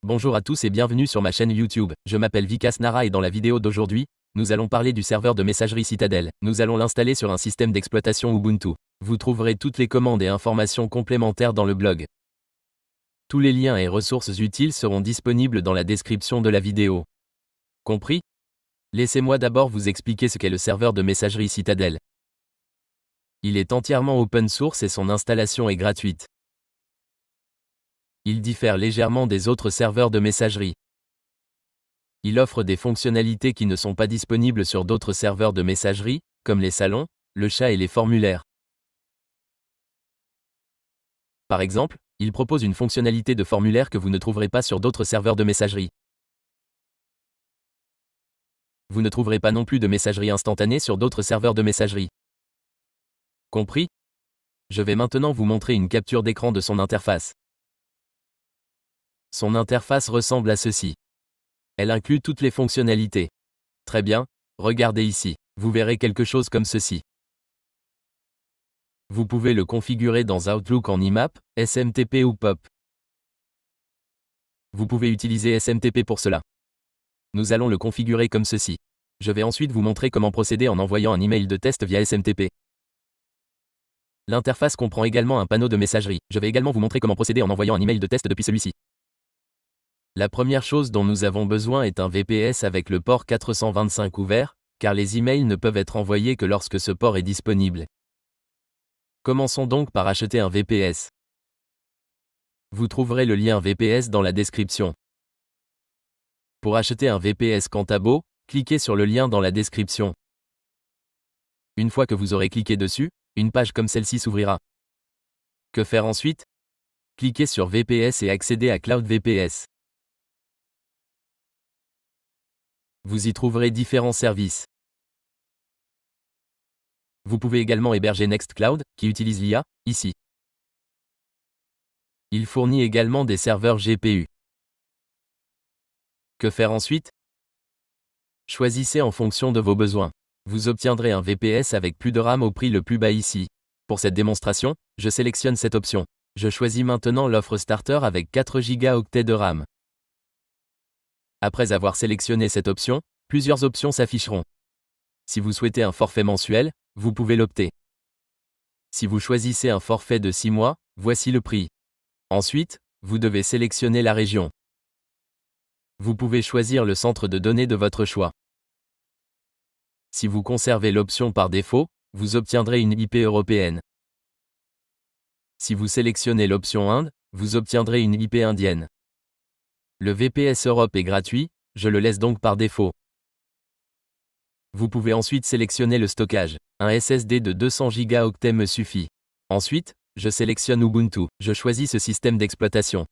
Bonjour à tous et bienvenue sur ma chaîne YouTube. Je m'appelle Vikas Nara et dans la vidéo d'aujourd'hui, nous allons parler du serveur de messagerie Citadel. Nous allons l'installer sur un système d'exploitation Ubuntu. Vous trouverez toutes les commandes et informations complémentaires dans le blog. Tous les liens et ressources utiles seront disponibles dans la description de la vidéo. Compris? Laissez-moi d'abord vous expliquer ce qu'est le serveur de messagerie Citadel. Il est entièrement open source et son installation est gratuite. Il diffère légèrement des autres serveurs de messagerie. Il offre des fonctionnalités qui ne sont pas disponibles sur d'autres serveurs de messagerie, comme les salons, le chat et les formulaires. Par exemple, il propose une fonctionnalité de formulaire que vous ne trouverez pas sur d'autres serveurs de messagerie. Vous ne trouverez pas non plus de messagerie instantanée sur d'autres serveurs de messagerie. Compris? Je vais maintenant vous montrer une capture d'écran de son interface. Son interface ressemble à ceci. Elle inclut toutes les fonctionnalités. Très bien, regardez ici, vous verrez quelque chose comme ceci. Vous pouvez le configurer dans Outlook en IMAP, SMTP ou POP. Vous pouvez utiliser SMTP pour cela. Nous allons le configurer comme ceci. Je vais ensuite vous montrer comment procéder en envoyant un email de test via SMTP. L'interface comprend également un panneau de messagerie. Je vais également vous montrer comment procéder en envoyant un email de test depuis celui-ci. La première chose dont nous avons besoin est un VPS avec le port 425 ouvert, car les emails ne peuvent être envoyés que lorsque ce port est disponible. Commençons donc par acheter un VPS. Vous trouverez le lien VPS dans la description. Pour acheter un VPS Cantabo, cliquez sur le lien dans la description. Une fois que vous aurez cliqué dessus, une page comme celle-ci s'ouvrira. Que faire ensuite? Cliquez sur VPS et accédez à Cloud VPS. Vous y trouverez différents services. Vous pouvez également héberger Nextcloud, qui utilise l'IA, ici. Il fournit également des serveurs GPU. Que faire ensuite? Choisissez en fonction de vos besoins. Vous obtiendrez un VPS avec plus de RAM au prix le plus bas ici. Pour cette démonstration, je sélectionne cette option. Je choisis maintenant l'offre Starter avec 4 Go de RAM. Après avoir sélectionné cette option, plusieurs options s'afficheront. Si vous souhaitez un forfait mensuel, vous pouvez l'opter. Si vous choisissez un forfait de 6 mois, voici le prix. Ensuite, vous devez sélectionner la région. Vous pouvez choisir le centre de données de votre choix. Si vous conservez l'option par défaut, vous obtiendrez une IP européenne. Si vous sélectionnez l'option Inde, vous obtiendrez une IP indienne. Le VPS Europe est gratuit, je le laisse donc par défaut. Vous pouvez ensuite sélectionner le stockage. Un SSD de 200 Go me suffit. Ensuite, je sélectionne Ubuntu. Je choisis ce système d'exploitation.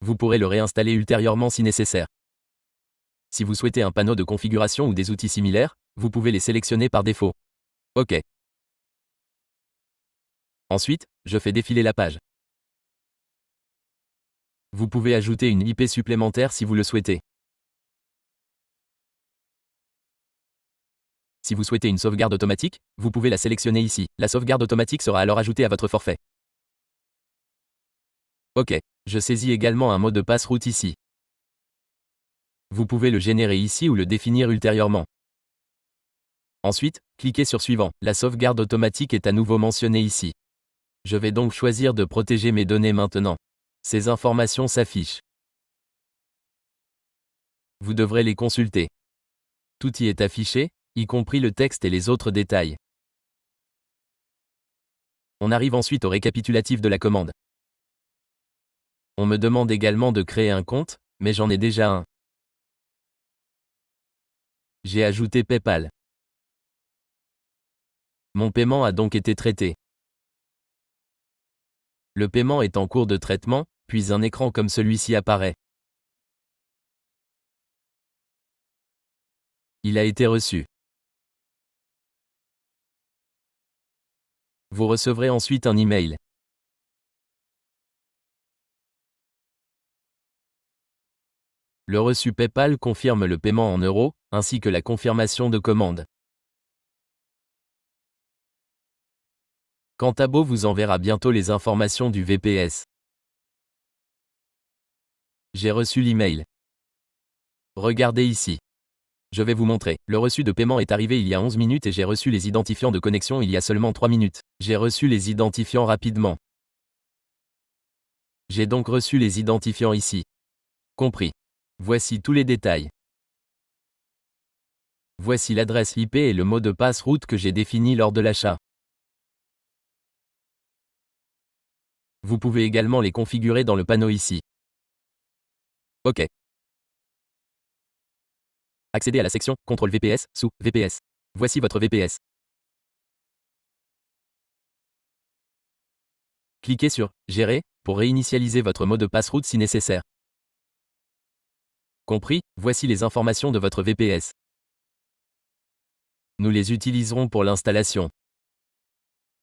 Vous pourrez le réinstaller ultérieurement si nécessaire. Si vous souhaitez un panneau de configuration ou des outils similaires, vous pouvez les sélectionner par défaut. OK. Ensuite, je fais défiler la page. Vous pouvez ajouter une IP supplémentaire si vous le souhaitez. Si vous souhaitez une sauvegarde automatique, vous pouvez la sélectionner ici. La sauvegarde automatique sera alors ajoutée à votre forfait. OK. Je saisis également un mot de passe route ici. Vous pouvez le générer ici ou le définir ultérieurement. Ensuite, cliquez sur Suivant. La sauvegarde automatique est à nouveau mentionnée ici. Je vais donc choisir de protéger mes données maintenant. Ces informations s'affichent. Vous devrez les consulter. Tout y est affiché, y compris le texte et les autres détails. On arrive ensuite au récapitulatif de la commande. On me demande également de créer un compte, mais j'en ai déjà un. J'ai ajouté PayPal. Mon paiement a donc été traité. Le paiement est en cours de traitement, puis un écran comme celui-ci apparaît. Il a été reçu. Vous recevrez ensuite un email. Le reçu PayPal confirme le paiement en euros, ainsi que la confirmation de commande. Cantabo vous enverra bientôt les informations du VPS. J'ai reçu l'email. Regardez ici. Je vais vous montrer. Le reçu de paiement est arrivé il y a 11 minutes et j'ai reçu les identifiants de connexion il y a seulement 3 minutes. J'ai reçu les identifiants rapidement. J'ai donc reçu les identifiants ici. Compris. Voici tous les détails. Voici l'adresse IP et le mot de passe route que j'ai défini lors de l'achat. Vous pouvez également les configurer dans le panneau ici. OK. Accédez à la section Contrôle VPS sous VPS. Voici votre VPS. Cliquez sur Gérer pour réinitialiser votre mot de passe route si nécessaire. Compris, voici les informations de votre VPS. Nous les utiliserons pour l'installation.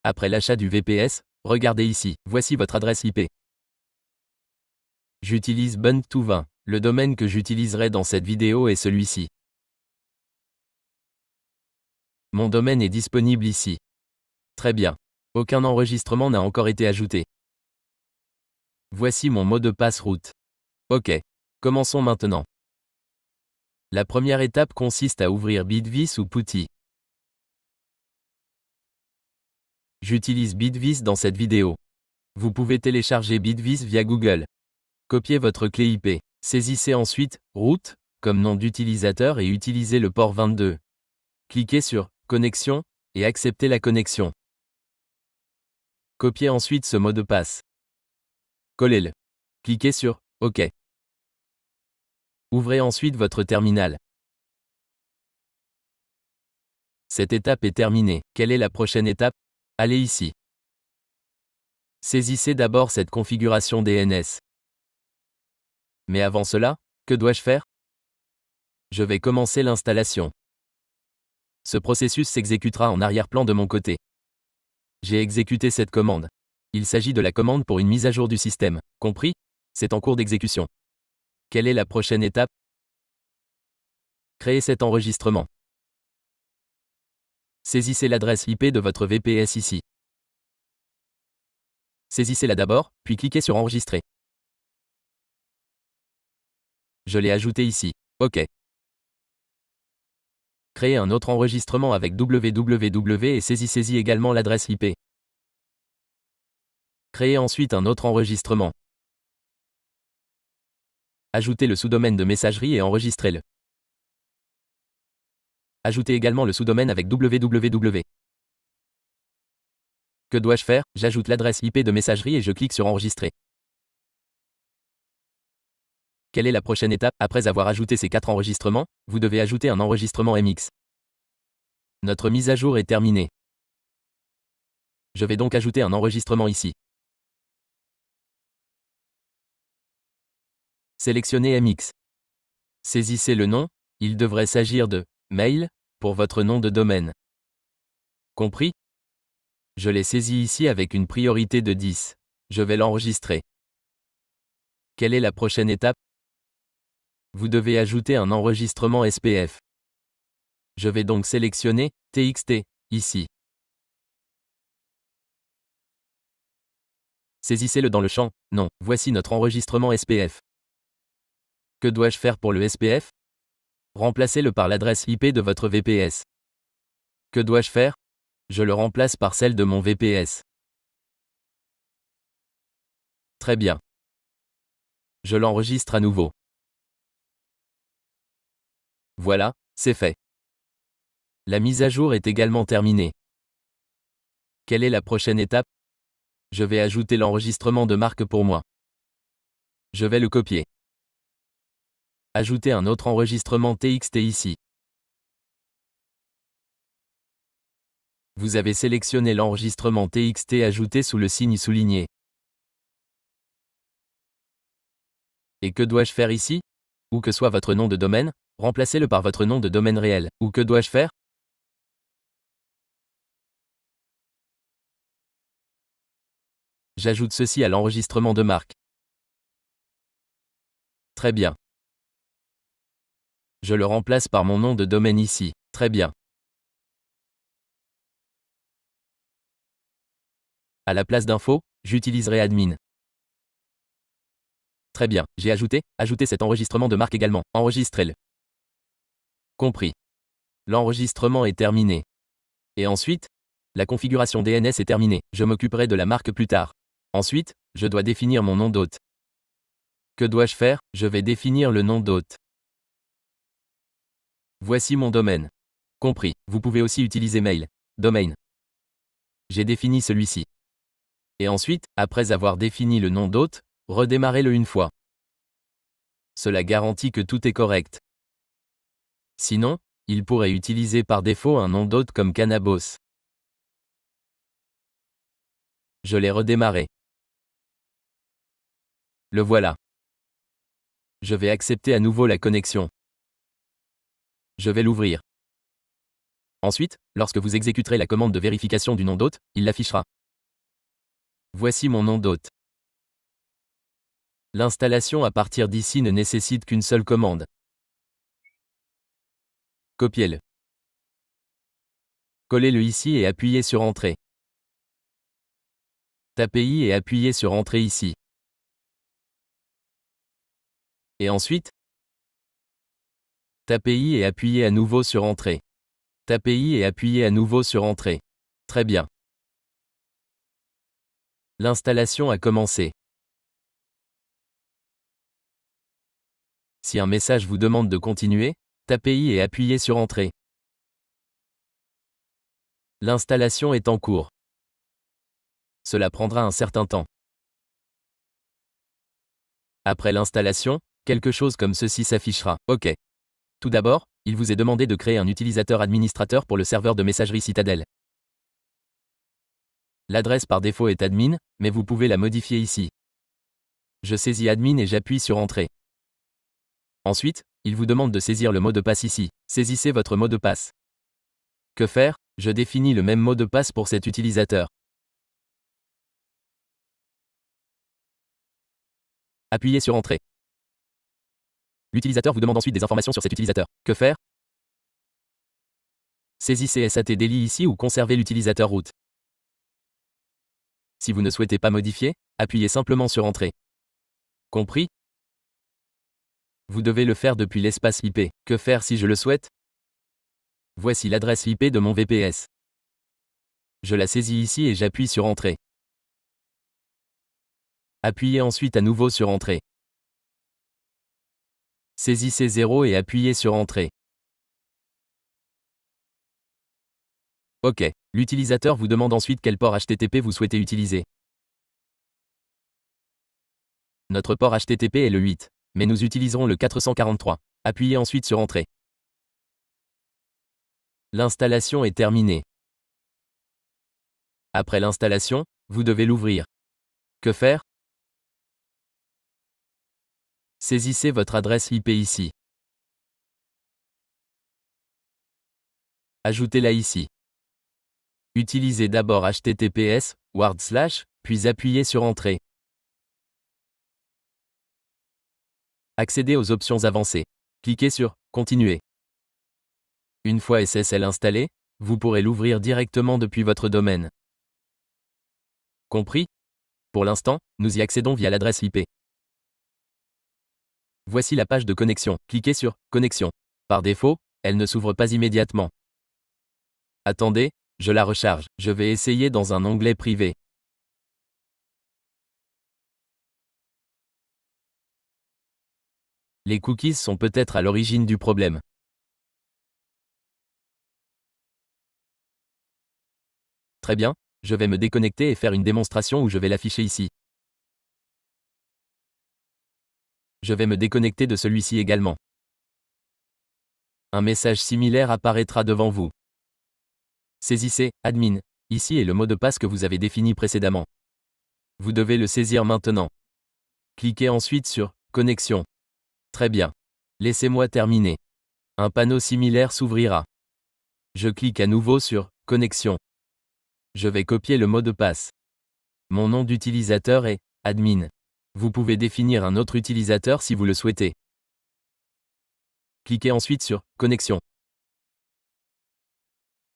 Après l'achat du VPS, regardez ici, voici votre adresse IP. J'utilise Bund220. Le domaine que j'utiliserai dans cette vidéo est celui-ci. Mon domaine est disponible ici. Très bien. Aucun enregistrement n'a encore été ajouté. Voici mon mot de passe route. OK. Commençons maintenant. La première étape consiste à ouvrir Bitvis ou Putty. J'utilise Bitvis dans cette vidéo. Vous pouvez télécharger Bitvis via Google. Copiez votre clé IP. Saisissez ensuite « Route » comme nom d'utilisateur et utilisez le port 22. Cliquez sur « Connexion » et acceptez la connexion. Copiez ensuite ce mot de passe. Collez-le. Cliquez sur « OK ». Ouvrez ensuite votre terminal. Cette étape est terminée. Quelle est la prochaine étape? Allez ici. Saisissez d'abord cette configuration DNS. Mais avant cela, que dois-je faire? Je vais commencer l'installation. Ce processus s'exécutera en arrière-plan de mon côté. J'ai exécuté cette commande. Il s'agit de la commande pour une mise à jour du système. Compris? C'est en cours d'exécution. Quelle est la prochaine étape? Créez cet enregistrement. Saisissez l'adresse IP de votre VPS ici. Saisissez-la d'abord, puis cliquez sur Enregistrer. Je l'ai ajouté ici. OK. Créez un autre enregistrement avec www et saisissez-y également l'adresse IP. Créez ensuite un autre enregistrement. Ajoutez le sous-domaine de messagerie et enregistrez-le. Ajoutez également le sous-domaine avec www. Que dois-je faire? J'ajoute l'adresse IP de messagerie et je clique sur Enregistrer. Quelle est la prochaine étape? Après avoir ajouté ces 4 enregistrements, vous devez ajouter un enregistrement MX. Notre mise à jour est terminée. Je vais donc ajouter un enregistrement ici. Sélectionnez MX. Saisissez le nom, il devrait s'agir de « mail » pour votre nom de domaine. Compris? Je l'ai saisi ici avec une priorité de 10. Je vais l'enregistrer. Quelle est la prochaine étape? Vous devez ajouter un enregistrement SPF. Je vais donc sélectionner « TXT » ici. Saisissez-le dans le champ « Non ». Voici notre enregistrement SPF. Que dois-je faire pour le SPF? Remplacez-le par l'adresse IP de votre VPS. Que dois-je faire? Je le remplace par celle de mon VPS. Très bien. Je l'enregistre à nouveau. Voilà, c'est fait. La mise à jour est également terminée. Quelle est la prochaine étape? Je vais ajouter l'enregistrement de marque pour moi. Je vais le copier. Ajouter un autre enregistrement TXT ici. Vous avez sélectionné l'enregistrement TXT ajouté sous le signe souligné. Et que dois-je faire ici? Où que soit votre nom de domaine, remplacez-le par votre nom de domaine réel. Ou que dois-je faire? J'ajoute ceci à l'enregistrement de marque. Très bien. Je le remplace par mon nom de domaine ici. Très bien. À la place d'info, j'utiliserai admin. Très bien, j'ai ajouté cet enregistrement de marque également. Enregistrez-le. Compris. L'enregistrement est terminé. Et ensuite, la configuration DNS est terminée. Je m'occuperai de la marque plus tard. Ensuite, je dois définir mon nom d'hôte. Que dois-je faire? Je vais définir le nom d'hôte. Voici mon domaine. Compris. Vous pouvez aussi utiliser mail. Domain. J'ai défini celui-ci. Et ensuite, après avoir défini le nom d'hôte, redémarrez-le une fois. Cela garantit que tout est correct. Sinon, il pourrait utiliser par défaut un nom d'hôte comme Cannabos. Je l'ai redémarré. Le voilà. Je vais accepter à nouveau la connexion. Je vais l'ouvrir. Ensuite, lorsque vous exécuterez la commande de vérification du nom d'hôte, il l'affichera. Voici mon nom d'hôte. L'installation à partir d'ici ne nécessite qu'une seule commande. Copiez-le. Collez-le ici et appuyez sur Entrée. Tapez-y et appuyez sur Entrée ici. Et ensuite, tapez-y et appuyez à nouveau sur Entrée. Tapez-y et appuyez à nouveau sur Entrée. Très bien. L'installation a commencé. Si un message vous demande de continuer, tapez-y et appuyez sur Entrée. L'installation est en cours. Cela prendra un certain temps. Après l'installation, quelque chose comme ceci s'affichera. OK. Tout d'abord, il vous est demandé de créer un utilisateur administrateur pour le serveur de messagerie Citadel. L'adresse par défaut est admin, mais vous pouvez la modifier ici. Je saisis admin et j'appuie sur Entrée. Ensuite, il vous demande de saisir le mot de passe ici. Saisissez votre mot de passe. Que faire? Je définis le même mot de passe pour cet utilisateur. Appuyez sur Entrée. L'utilisateur vous demande ensuite des informations sur cet utilisateur. Que faire? Saisissez SAT Daily ici ou conservez l'utilisateur root. Si vous ne souhaitez pas modifier, appuyez simplement sur Entrée. Compris? Vous devez le faire depuis l'espace IP. Que faire si je le souhaite? Voici l'adresse IP de mon VPS. Je la saisis ici et j'appuie sur Entrée. Appuyez ensuite à nouveau sur Entrée. Saisissez 0 et appuyez sur Entrée. OK. L'utilisateur vous demande ensuite quel port HTTP vous souhaitez utiliser. Notre port HTTP est le 8, mais nous utiliserons le 443. Appuyez ensuite sur Entrée. L'installation est terminée. Après l'installation, vous devez l'ouvrir. Que faire? Saisissez votre adresse IP ici. Ajoutez-la ici. Utilisez d'abord HTTPS, /, puis appuyez sur Entrée. Accédez aux options avancées. Cliquez sur Continuer. Une fois SSL installé, vous pourrez l'ouvrir directement depuis votre domaine. Compris? Pour l'instant, nous y accédons via l'adresse IP. Voici la page de connexion. Cliquez sur Connexion. Par défaut, elle ne s'ouvre pas immédiatement. Attendez, je la recharge. Je vais essayer dans un onglet privé. Les cookies sont peut-être à l'origine du problème. Très bien, je vais me déconnecter et faire une démonstration où je vais l'afficher ici. Je vais me déconnecter de celui-ci également. Un message similaire apparaîtra devant vous. Saisissez « Admin ». Ici est le mot de passe que vous avez défini précédemment. Vous devez le saisir maintenant. Cliquez ensuite sur « Connexion ». Très bien. Laissez-moi terminer. Un panneau similaire s'ouvrira. Je clique à nouveau sur « Connexion ». Je vais copier le mot de passe. Mon nom d'utilisateur est « Admin ». Vous pouvez définir un autre utilisateur si vous le souhaitez. Cliquez ensuite sur « Connexion ».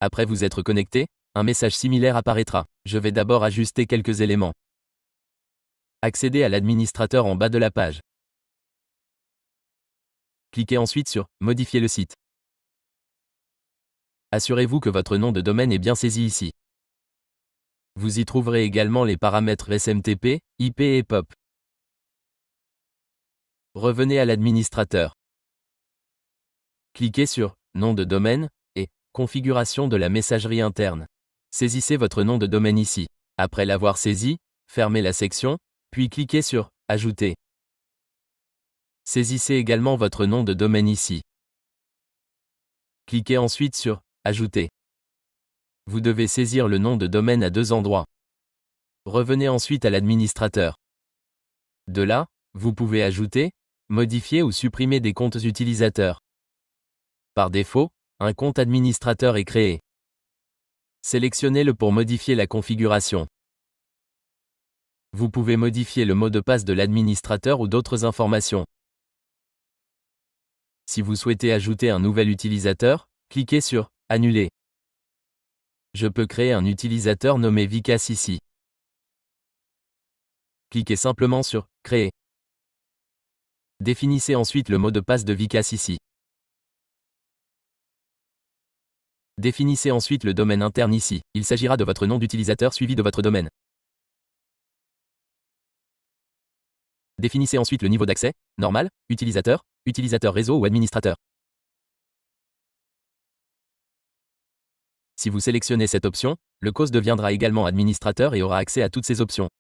Après vous être connecté, un message similaire apparaîtra. Je vais d'abord ajuster quelques éléments. Accédez à l'administrateur en bas de la page. Cliquez ensuite sur « Modifier le site ». Assurez-vous que votre nom de domaine est bien saisi ici. Vous y trouverez également les paramètres SMTP, IP et POP. Revenez à l'administrateur. Cliquez sur « Nom de domaine » et « Configuration de la messagerie interne ». Saisissez votre nom de domaine ici. Après l'avoir saisi, fermez la section, puis cliquez sur « Ajouter ». Saisissez également votre nom de domaine ici. Cliquez ensuite sur « Ajouter ». Vous devez saisir le nom de domaine à deux endroits. Revenez ensuite à l'administrateur. De là, vous pouvez ajouter, modifier ou supprimer des comptes utilisateurs. Par défaut, un compte administrateur est créé. Sélectionnez-le pour modifier la configuration. Vous pouvez modifier le mot de passe de l'administrateur ou d'autres informations. Si vous souhaitez ajouter un nouvel utilisateur, cliquez sur « Annuler ». Je peux créer un utilisateur nommé Vicas ici. Cliquez simplement sur « Créer ». Définissez ensuite le mot de passe de Vicas ici. Définissez ensuite le domaine interne ici. Il s'agira de votre nom d'utilisateur suivi de votre domaine. Définissez ensuite le niveau d'accès, normal, utilisateur, utilisateur réseau ou administrateur. Si vous sélectionnez cette option, le COS deviendra également administrateur et aura accès à toutes ces options.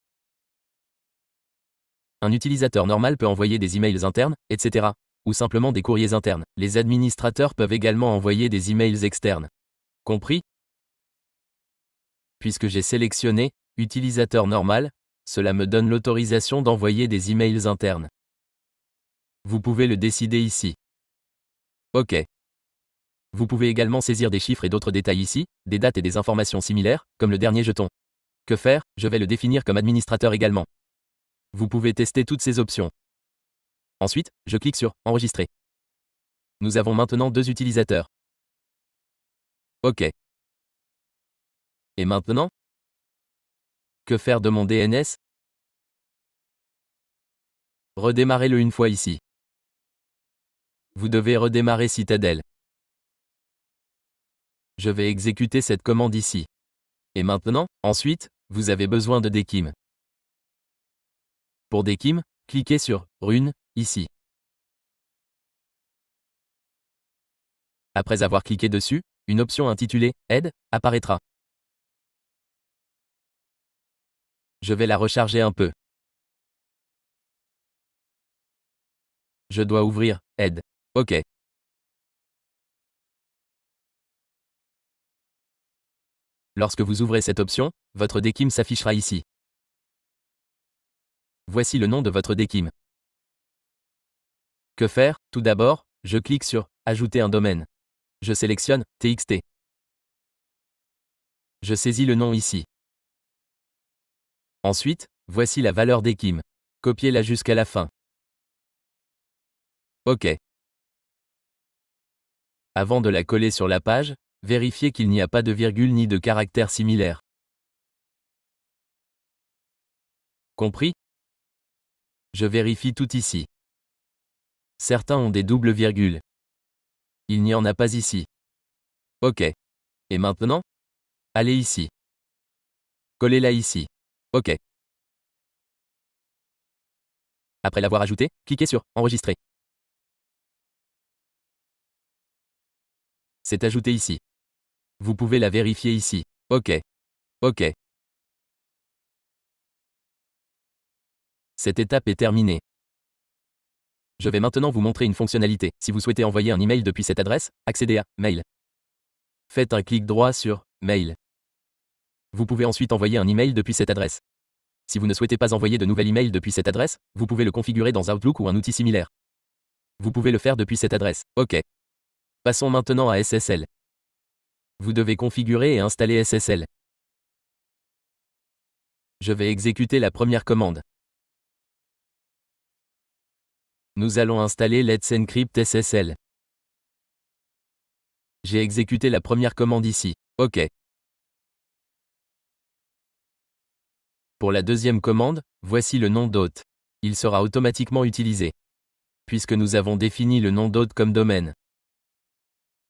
Un utilisateur normal peut envoyer des emails internes, etc. ou simplement des courriers internes. Les administrateurs peuvent également envoyer des emails externes. Compris? Puisque j'ai sélectionné « Utilisateur normal », cela me donne l'autorisation d'envoyer des emails internes. Vous pouvez le décider ici. OK. Vous pouvez également saisir des chiffres et d'autres détails ici, des dates et des informations similaires, comme le dernier jeton. Que faire? Je vais le définir comme administrateur également. Vous pouvez tester toutes ces options. Ensuite, je clique sur « Enregistrer ». Nous avons maintenant 2 utilisateurs. OK. Et maintenant? Que faire de mon DNS? Redémarrez-le une fois ici. Vous devez redémarrer Citadel. Je vais exécuter cette commande ici. Et maintenant, ensuite, vous avez besoin de DKIM. Pour DKIM, cliquez sur « Rune » ici. Après avoir cliqué dessus, une option intitulée « Aide » apparaîtra. Je vais la recharger un peu. Je dois ouvrir « Aide ». OK. Lorsque vous ouvrez cette option, votre DKIM s'affichera ici. Voici le nom de votre DKIM. Que faire? Tout d'abord, je clique sur « Ajouter un domaine ». Je sélectionne « TXT ». Je saisis le nom ici. Ensuite, voici la valeur DKIM. Copiez-la jusqu'à la fin. OK. Avant de la coller sur la page, vérifiez qu'il n'y a pas de virgule ni de caractère similaire. Compris? Je vérifie tout ici. Certains ont des doubles virgules. Il n'y en a pas ici. OK. Et maintenant? Allez ici. Collez-la ici. OK. Après l'avoir ajouté, cliquez sur « Enregistrer ». C'est ajouté ici. Vous pouvez la vérifier ici. OK. OK. Cette étape est terminée. Je vais maintenant vous montrer une fonctionnalité. Si vous souhaitez envoyer un email depuis cette adresse, accédez à « Mail ». Faites un clic droit sur « Mail ». Vous pouvez ensuite envoyer un email depuis cette adresse. Si vous ne souhaitez pas envoyer de nouvel email depuis cette adresse, vous pouvez le configurer dans Outlook ou un outil similaire. Vous pouvez le faire depuis cette adresse. OK. Passons maintenant à SSL. Vous devez configurer et installer SSL. Je vais exécuter la première commande. Nous allons installer Let's Encrypt SSL. J'ai exécuté la première commande ici. OK. Pour la deuxième commande, voici le nom d'hôte. Il sera automatiquement utilisé. puisque nous avons défini le nom d'hôte comme domaine.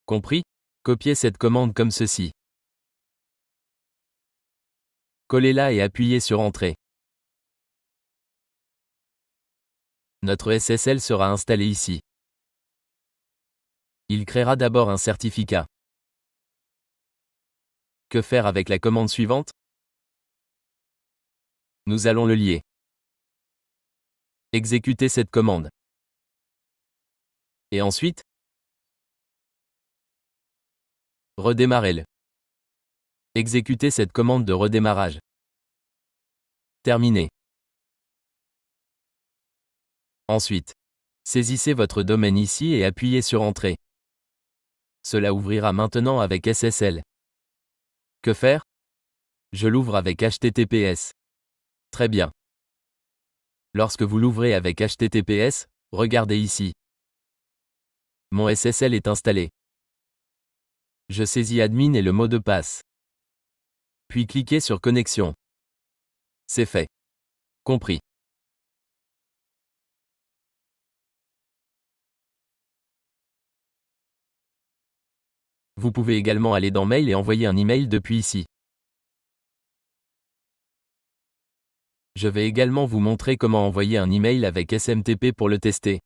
Compris? Copiez cette commande comme ceci. Collez-la et appuyez sur Entrée. Notre SSL sera installé ici. Il créera d'abord un certificat. Que faire avec la commande suivante? Nous allons le lier. Exécutez cette commande. Et ensuite, redémarrez-le. Exécutez cette commande de redémarrage. Terminé. Ensuite, saisissez votre domaine ici et appuyez sur Entrée. Cela ouvrira maintenant avec SSL. Que faire? Je l'ouvre avec HTTPS. Très bien. Lorsque vous l'ouvrez avec HTTPS, regardez ici. Mon SSL est installé. Je saisis admin et le mot de passe. Puis cliquez sur Connexion. C'est fait. Compris. Vous pouvez également aller dans Mail et envoyer un email depuis ici. Je vais également vous montrer comment envoyer un email avec SMTP pour le tester.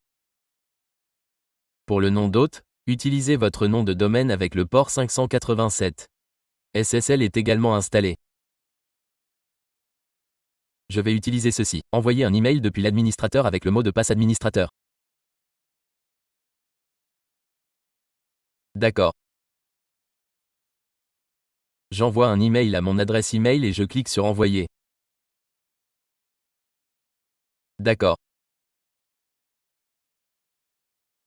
Pour le nom d'hôte, utilisez votre nom de domaine avec le port 587. SSL est également installé. Je vais utiliser ceci. Envoyer un email depuis l'administrateur avec le mot de passe administrateur. D'accord. J'envoie un email à mon adresse email et je clique sur Envoyer. D'accord.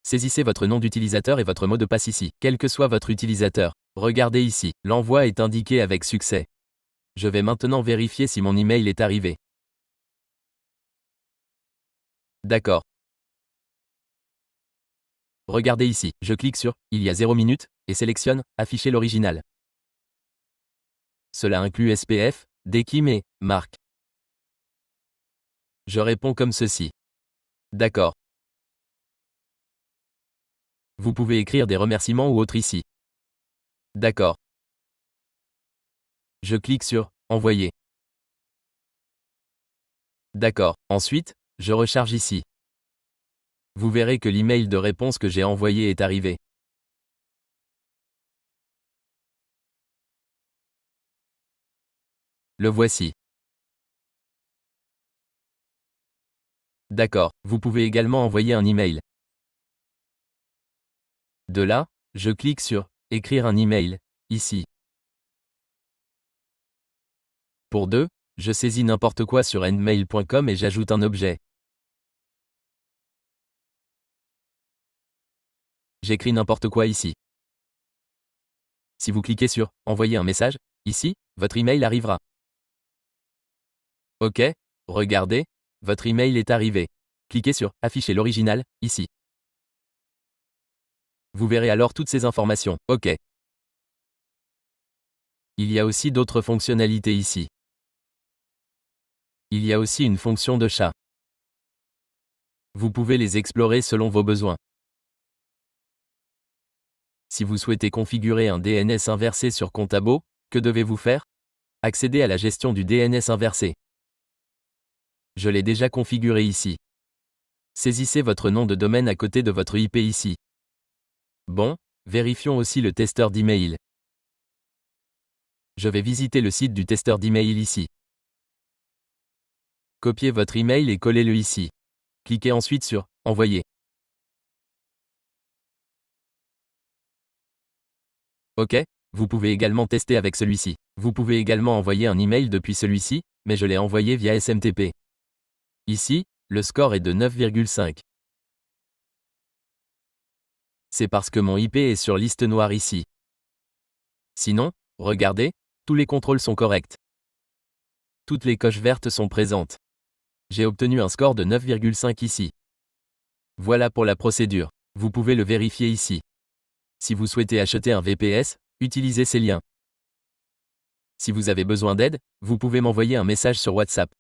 Saisissez votre nom d'utilisateur et votre mot de passe ici, quel que soit votre utilisateur. Regardez ici, l'envoi est indiqué avec succès. Je vais maintenant vérifier si mon email est arrivé. D'accord. Regardez ici, je clique sur « Il y a 0 minutes » et sélectionne « Afficher l'original ». Cela inclut SPF, DKIM et marque. Je réponds comme ceci. D'accord. Vous pouvez écrire des remerciements ou autres ici. D'accord. Je clique sur « Envoyer ». D'accord. Ensuite, je recharge ici. Vous verrez que l'email de réponse que j'ai envoyé est arrivé. Le voici. D'accord. Vous pouvez également envoyer un email. De là, je clique sur « Écrire un email » ici. Pour 2, je saisis n'importe quoi sur endmail.com et j'ajoute un objet. J'écris n'importe quoi ici. Si vous cliquez sur « Envoyer un message » ici, votre email arrivera. OK, regardez, votre email est arrivé. Cliquez sur « Afficher l'original » ici. Vous verrez alors toutes ces informations. OK. Il y a aussi d'autres fonctionnalités ici. Il y a aussi une fonction de chat. Vous pouvez les explorer selon vos besoins. Si vous souhaitez configurer un DNS inversé sur Contabo, que devez-vous faire? Accéder à la gestion du DNS inversé. Je l'ai déjà configuré ici. Saisissez votre nom de domaine à côté de votre IP ici. Bon, vérifions aussi le testeur d'email. Je vais visiter le site du testeur d'email ici. Copiez votre email et collez-le ici. Cliquez ensuite sur « Envoyer ». OK, vous pouvez également tester avec celui-ci. Vous pouvez également envoyer un email depuis celui-ci, mais je l'ai envoyé via SMTP. Ici, le score est de 9,5. C'est parce que mon IP est sur liste noire ici. Sinon, regardez, tous les contrôles sont corrects. Toutes les coches vertes sont présentes. J'ai obtenu un score de 9,5 ici. Voilà pour la procédure. Vous pouvez le vérifier ici. Si vous souhaitez acheter un VPS, utilisez ces liens. Si vous avez besoin d'aide, vous pouvez m'envoyer un message sur WhatsApp.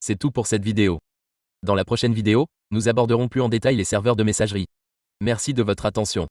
C'est tout pour cette vidéo. Dans la prochaine vidéo, Nous aborderons plus en détail les serveurs de messagerie. Merci de votre attention.